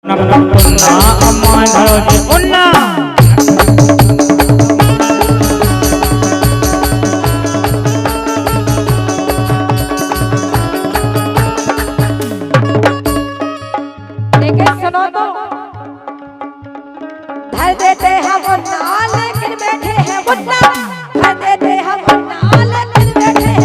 सुनो तो धर देते हैं वो नाल लेकिन बैठे हैं मुन्ना, धर देते हैं वो नाल लेकिन बैठे हैं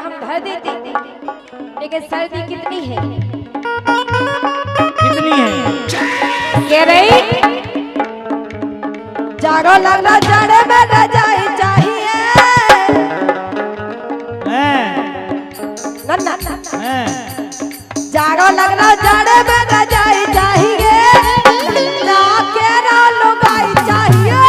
हम धर देते, लेकिन सर्दी कितनी है? कितनी है? कह रही जाड़ो लगना जाड़े में रजाई चाहिए ना जाड़ो लगना जाड़े में रजाई चाहिए ना केरा लुगाई चाहिए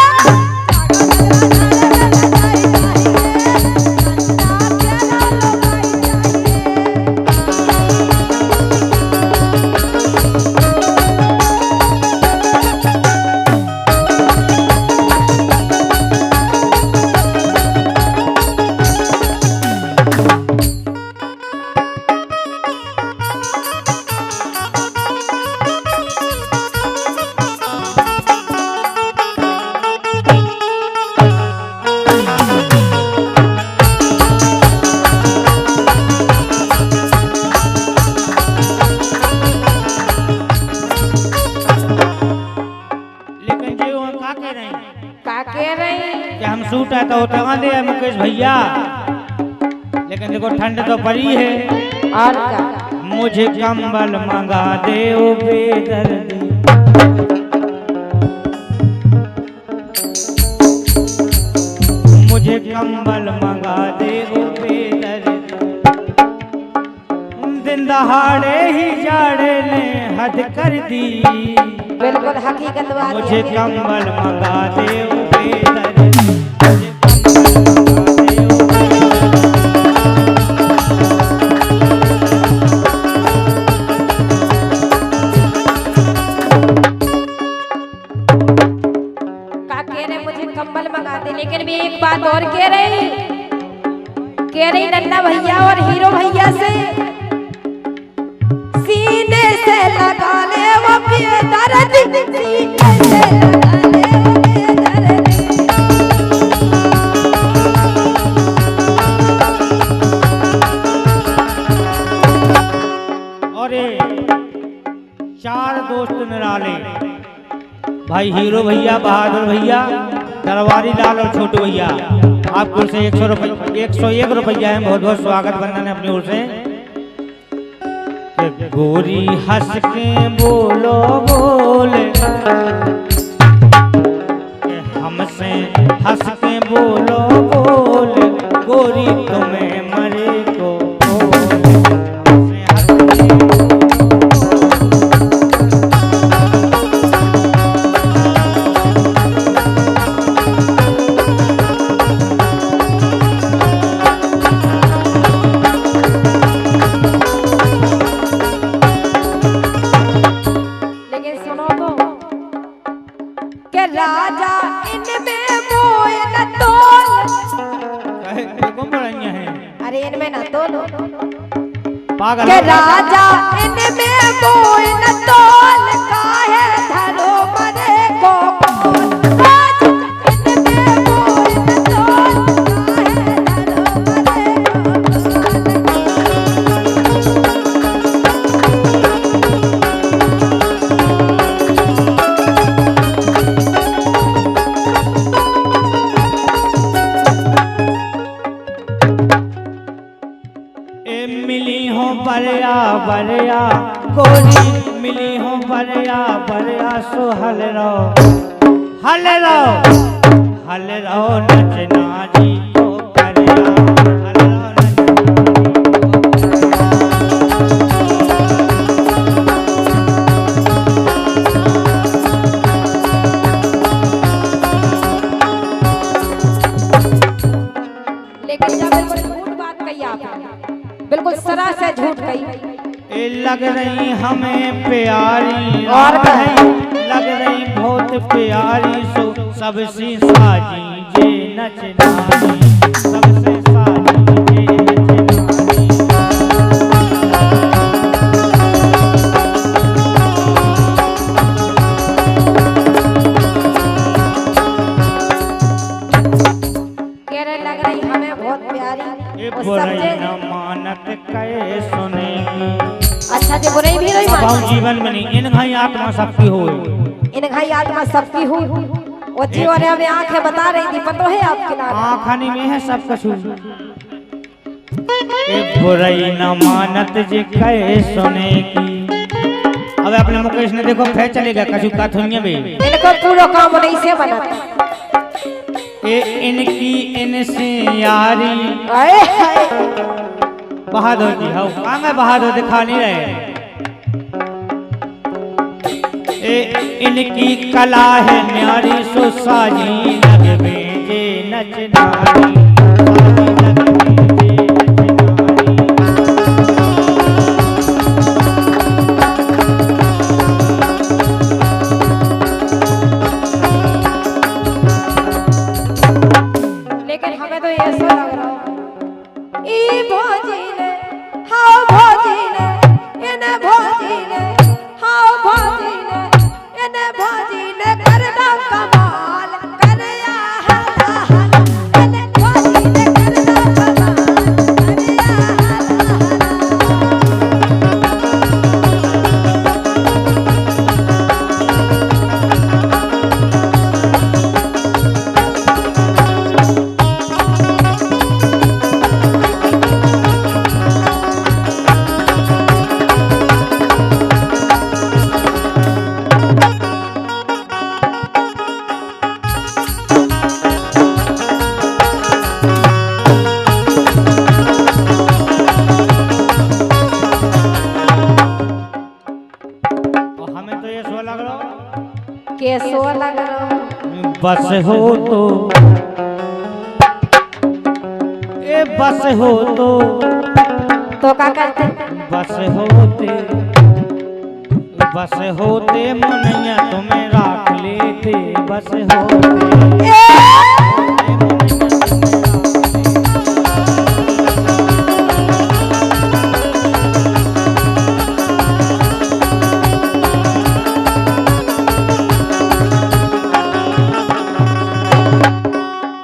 हम सूट है तो टंगा दे मुकेश भैया, लेकिन देखो ठंड तो पड़ी है और क्या? मुझे कंबल मंगा दे ओ बेदर्दी, मुझे कंबल मंगा दे ओ बेदर्दी, दिन दहाड़े ही जाड़े ने हद कर दी, बिल्कुल हकीकत बात। मुझे कंबल मंगा दे ओ बेदर्दी। कंबल मंगाते, लेकिन भी एक बात और कह रही नन्ना भैया और हीरो भैया से सीने से लगा ले वो बेदर्द, सीने से लगा ले वो बेदर्द। और चार दोस्त निराले भाई हीरो भैया, बहादुर भैया, दरबारी लाल और छोटू भैया, आपको से 101 रुपया है, बहुत बहुत स्वागत वंदन है अपनी ओर से। गोरी हंस के बोलो बोले, हमसे हंस के बोलो बोले, गोरी तुम्हें मरे को राजा इनमें मोए न तोल, अरे इनमें न तोल पागल के राजा इनमें मोए न तोल, काहे धरो मरे को राजा इनमें मोए न तोल, काहे धरो मरे मिली हो बरिया बरिया गोरी, मिली हो बरिया बरिया सो हल रहो नचना जी को करिया, हल रहो नचना जी को दूसरा से झूठ कही। ए लग रही हमें प्यारी और लग रही बहुत प्यारी सो सबसे साजी जे नचनारी सबसे साजी जे नचनारी। कह रहे लग रही हमें बहुत प्यारी। ए बुराई न मानत कहे सुनेगी। अच्छा जी बुराई भी नहीं बहु मानती। जीवन में नहीं इन घाई आत्मा सबकी हो। इन घाई आत्मा सबकी हुई। वो जी और हमें आंखें बता रही थी, पता है आपके नाम आँखनी में है सब कछु। ए बुराई न मानत जे कहे सुनेगी। अब अपने मुकेश ने देखो फिर चलेगा कछु का थोड़िया में इनको पूरा काम नहीं से बनाता। ए इनकी इनसे यारी। आए हाय बहादुर जी हो कहाँ गए बहादुर दिखा नहीं रहे। ए इनकी कला है न्यारी सो साजी लगवे जे नचनारी साजी लगवे जे नचनारी। लेकिन हमें तो ऐसा लग रहा ई भौजी ने हाओ भौजी ने इन्हें भौजी ने हाओ भौजी ने इन्हें भौजी ने करना कमाल करया हला हला इन्हें भौजी ने करना कमाल करया हमें तो ये सो लग रहा कैसो लग रहा बस हो तो ए बस हो तो क्या करते बस होते मुनैया तुम्हें राख लेते बस होते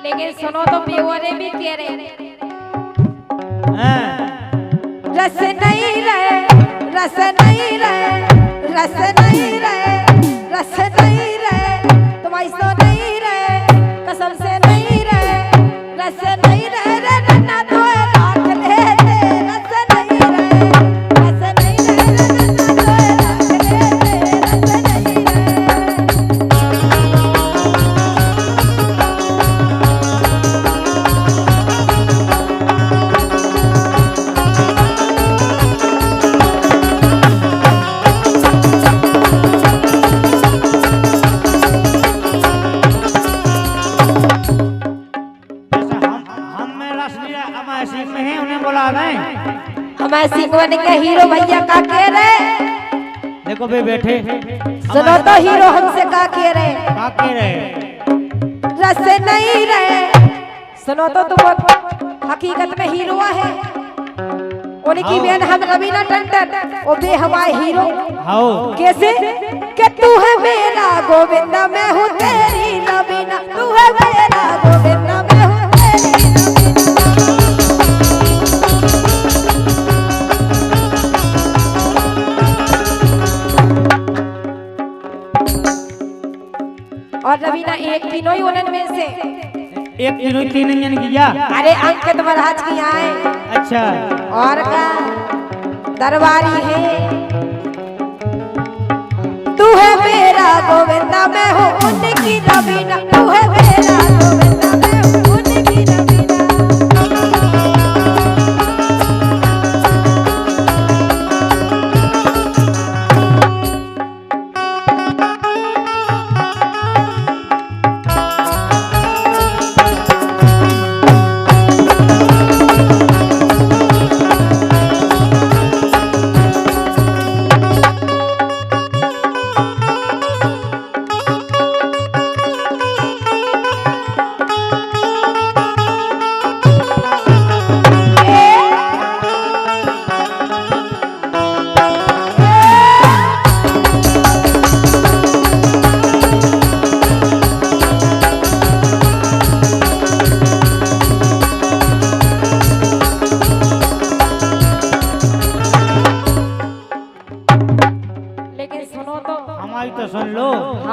लेकिन सुनो तो बेवरे भी कह रहे हैं। रस नहीं रहे रस नहीं रहे रस नहीं रहे रस नहीं रहे तुम ऐसा नहीं रहे कसम से नहीं रहे रस नहीं रहे रे नन्ना तो राख लेते रस नहीं रहे रस नहीं रहे रे नन्ना तो राख लेते रस नहीं रहे। हमारे सिंगवन के हीरो भैया का कह रहे देखो बे बैठे सुनो तो हीरो हमसे का कह रहे का कह रहे रस नहीं रहे सुनो तो तुम हकीकत में हीरो है उनकी बहन हम रवीना टंडन वो बे हमारे हीरो हाओ कैसे कि तू है मेरा गोविंदा मैं हूँ तेरी रवीना तू है मेरा गोविंदा मैं हूँ तेरी और रवीना एक तीनों ही उन्हें में से एक तीनों तीन जन किया। अरे अंकित महाराज की यहाँ है अच्छा और का दरबारी है तू है मेरा गोविंदा मैं हूँ उनकी रवीना तू है मेरा गोविंदा मैं हूँ उनकी रवीना।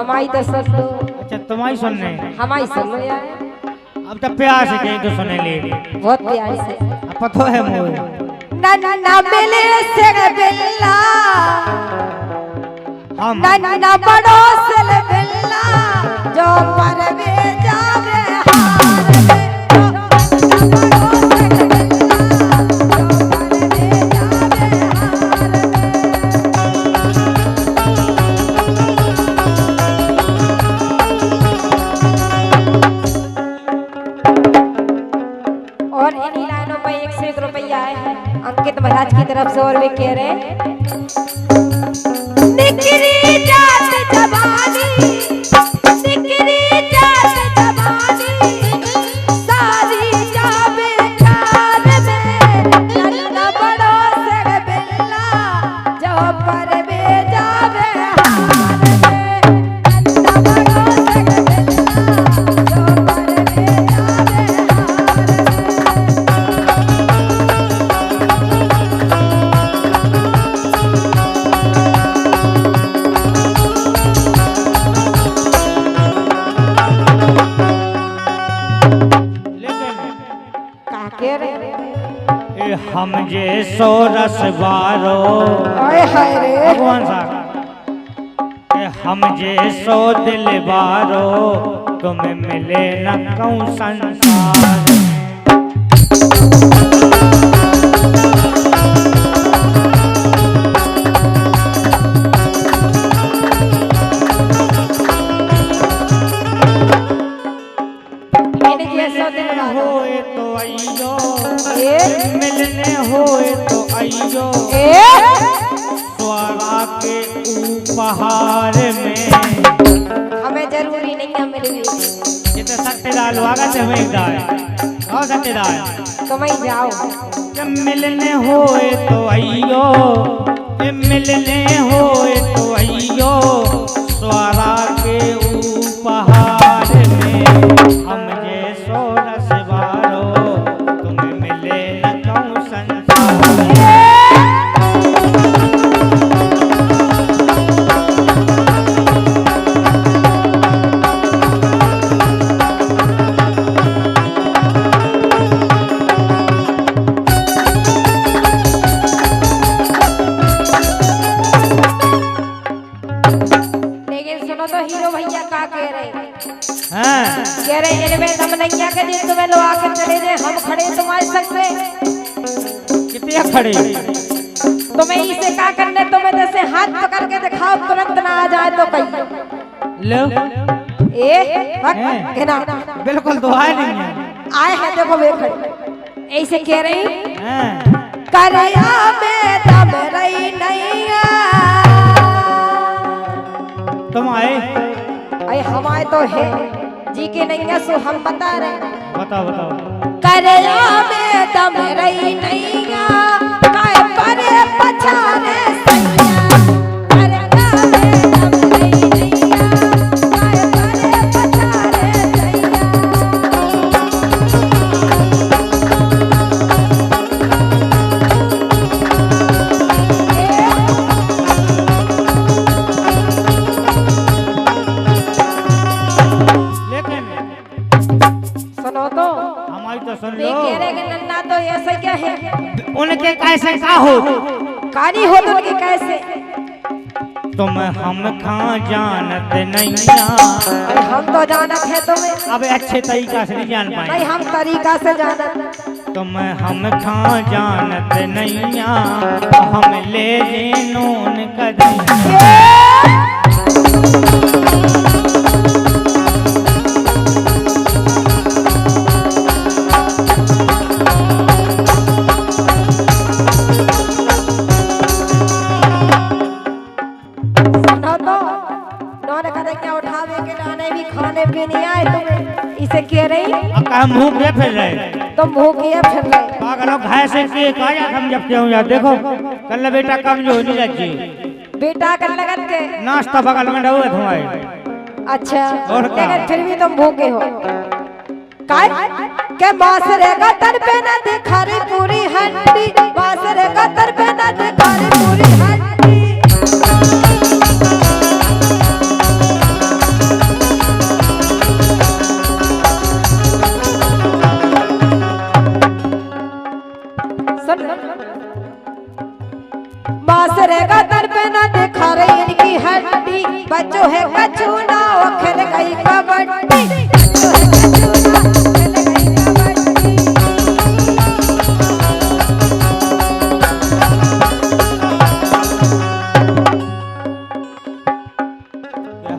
हमारी तो सुन लो। अच्छा तुम्हारी सुनने, हमारी सुन लो यार, अब तो प्यार से कहीं तो सुने ले, बहुत प्यार से। अब पता है मोर नन्ना मिले से बिल्ला, हम नन्ना बड़ो से बिल्ला, जो पर भी जावे हार में, जो नन्ना बड़ो से बिल्ला, जो पर भी जावे हार में। और इन्हीं लाइनों में 101 रुपया है अंकित महाराज की तरफ से। और वे कह रहे हैं, निकली जात जवानी, निकली जात जवानी, सारी जावे कार में, नन्ना बड़ो से बिल्ला, जो पर भी जावे हार में, नन्ना बड़ो से बिल्ला, जो पर भी जावे हम जे सो रस बारो, हाय हाय रे भगवान साहब, हम जे सो दिल बारो, तुम्हें मिले न कहूँ संसार में। होए तो आइयो, मिलने होए तो आइयो, स्वरा के उपहार में। हमें जरूरी नहीं है मिलने, ये तो सत्यदार वागा से हमें दाए और सत्यदार तुम ही जाओ। जब मिलने होए तो आइयो, मिलने होए तो आइयो, स्वरा के उपहार में। हम जे सो रस बारो, तुम्हें मिले न कहूँ संसार में। हीरो भैया का कह रहे हैं, कह रहे इनमें दम नहीं आके दिन तुम्हें लो आके चले जाए, हम खड़े तुम्हारे संग में। कितने खड़े? तुम्हें इसे क्या करने, तुम्हें जैसे हाथ पकड़ के दिखाओ, तुरंत ना आ जाए तो कहीं लो कहना बिल्कुल तो आए नहीं है, आए हैं देखो वे खड़े। ऐसे कह रही करया में दम रही नहीं तुम आए? अरे हम आए तो है जी के नहीं है, सो हम बता रहे। बताओ बताओ। करया में दम रही नहीं काय परे पछारे सैया, करया में दम रही नहीं काय परे पछारे सैया। सुनो तो हमारी तो सुन लो, कह रहे कि नन्ना तो ऐसा क्या है, उनके कैसे का हो, कहानी हो तो उनके कैसे। तुम हम खा जानत नहीं, हम तो जानत है तुम्हें, अब अच्छे तरीका से नहीं जान पाए। नहीं हम तरीका से जानत। तुम हम खा जानत नहीं, हम ले नून कदी। उठावे के लाने भी खाने भी नहीं आए तुम्हें, इसे कह रही मुंह के फिर रहे, तो मुंह के फिर रहे पागल घाय से हम जब क्यों यार देखो कल बेटा कम जो नहीं रखी, बेटा कर लगन के नाश्ता बगल में रहो तुम्हारे। अच्छा लेकिन फिर भी तुम भूखे हो काय के बासरे का तर पे न दिखा रे पूरी हड्डी, बासरे का तर पे न दिखा रे पूरी हड्डी। बासरे का दर पे ना दिखा रही इनकी हड्डी, बच्चों है कछू ना वो खेल गई कबड्डी, बच्चों है कछू ना वो खेल गई कबड्डी।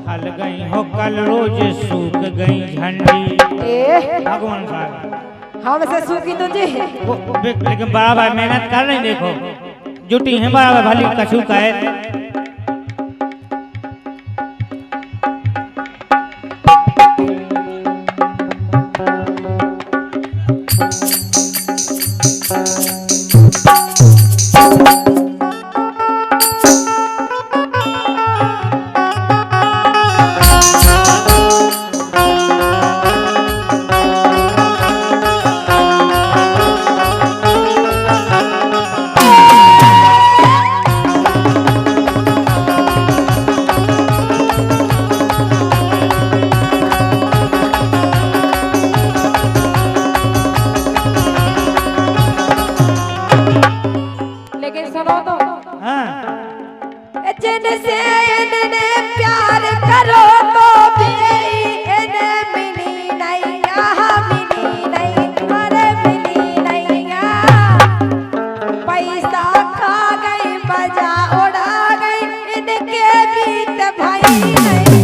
हल गई हो कल रोज सूख गई झंडी। भगवान साहब हमसे सूखी तुझे लेकिन बराबर मेहनत कर रही, देखो जुटी है बराबर भली कछू का है। जिनसे इनने प्यार करो तो भी इन्हें मिली नहीं, यहाँ मिली नहीं, अरे मिली नहीं। पैसा खा गई मजा उड़ा गई इनके बीत भाई नहीं,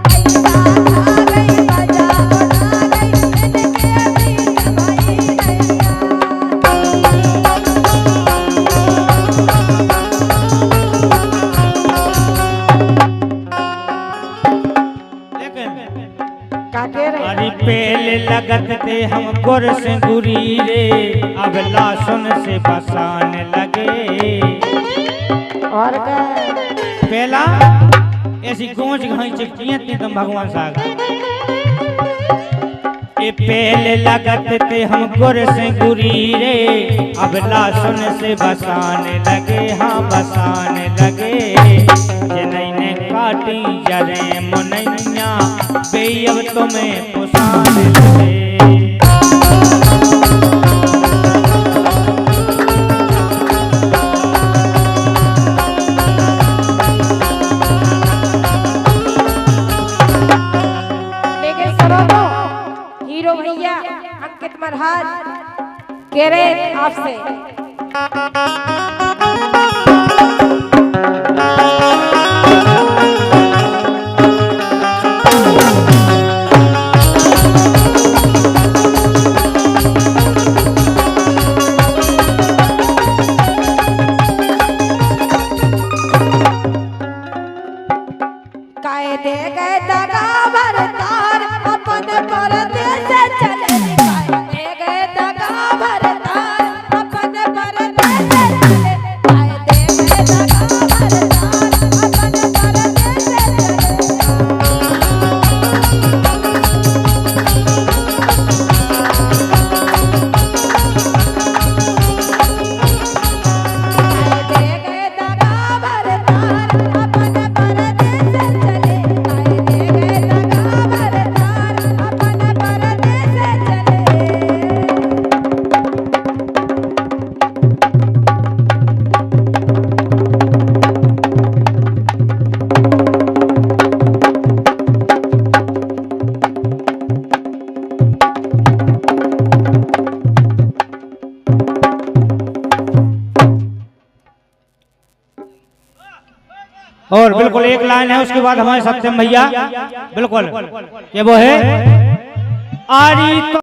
पैसा खा गई मजा उड़ा गई इनके बीत भाई नहीं। अरे पहले लगत थे हम गुर से गुरी रे, अब लाशुन से बसाने लगे। और क्या पहला ऐसी गूंज घाई चिपचियां थी तुम भगवान साहब। ये पहले लगत थे हम गुर से गुरी रे, अब लाशुन से बसाने लगे, हाँ बसाने लगे। जिन्हें काटी जरे मुनैया बेअब तुम्हें पुसाने लगे। लेकिन सुनो तो हीरो भैया अंकित महाराज कह रहे आपसे दे गए दगा भरतार अपन परदेस चले, दे गए दगा भरतार अपन परदेस चले, दे गए दगा भरतार अपन परदेस चले, दे गए दगा भरतार अपन परदेस चले। और बिल्कुल एक लाइन है, उसके बाद हमारे सत्यम भैया बिल्कुल ये वो है आरी तो